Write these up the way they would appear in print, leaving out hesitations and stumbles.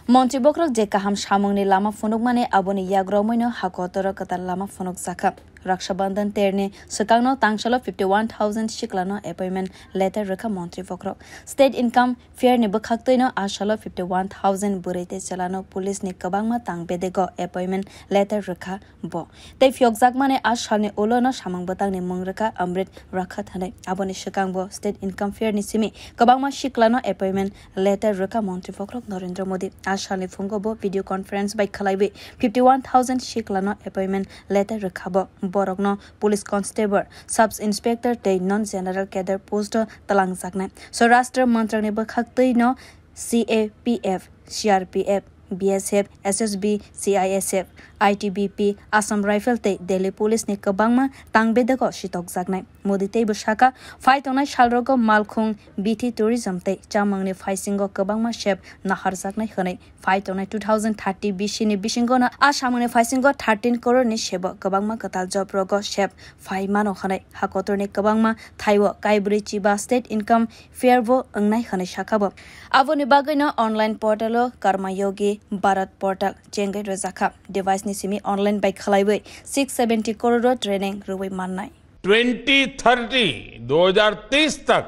montri bokhorok je kaham samungni lama phunukmani aboni yago moino Hakotor katal lama phunuk zakha Raksha Bandhan terne sikano tangsalo 51,000 siklano appointment letter rwkha montri bokhorok state income fair ni bkhaktoino asalo 51,000 burete chalano police ni kwbang ma tangbedego appointment letter rwkha bo tei fyokjak mane asalni ulono samang batang ni mung rwkha amrit rakha thane aboni sikang bo state income fair ni simi kwbang ma siklano appointment letter rwkha montri bokhorok Narendra Modi asalni phungo bo video conference by khalaibe 51,000 siklano appointment letter rwkha bo borokno police constable sub inspector tei non general cadre post talang jaknai so rashtra mantrangni bkhaktai no CAPF CRPF BSF SSB CISF ITBP Assam Rifle tei Delhi Police ni kwbangma tangbedego sitok jaknai modi tei bshaka phaitongnai salrogo malkhung bithi tourism tei chamangni phaisingo kwbangma shep nahar jaknai hwnai phaitongnai 2030 bisi ni bisingo na asamangni phaisingo 13 crore ni sebo kwbangma katal job rogo shep phaimano hwnai Hakotor ni kwbangma thaiwo kaibri chiba state income fair bo ongnai hwnai sakabo aboni bagwi online portal karmayogi Bharat portal chengai rojakha device ni simi online by khalaibai 670 crore training rwmani 2030 तक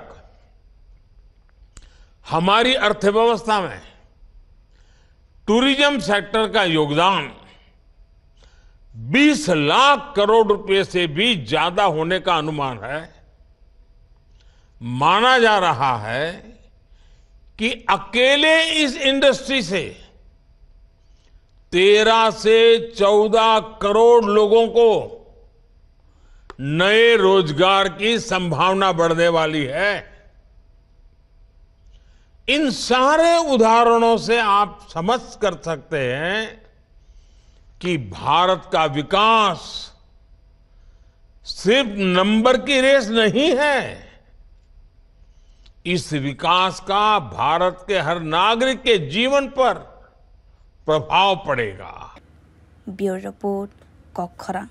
हमारी अर्थव्यवस्था में tourism sector का योगदान 20 लाख करोड़ रुपए से भी ज्यादा होने का अनुमान है। माना जा रहा है कि अकेले इस इंडस्ट्री से 13 से 14 करोड़ लोगों को नए रोजगार की संभावना बढ़ने वाली है। इन सारे उदाहरणों से आप समझ कर सकते हैं कि भारत का विकास सिर्फ नंबर की रेस नहीं है। इस विकास का भारत के हर नागरिक के जीवन पर प्रभाव पड़ेगा। Bureau report बोखोरक।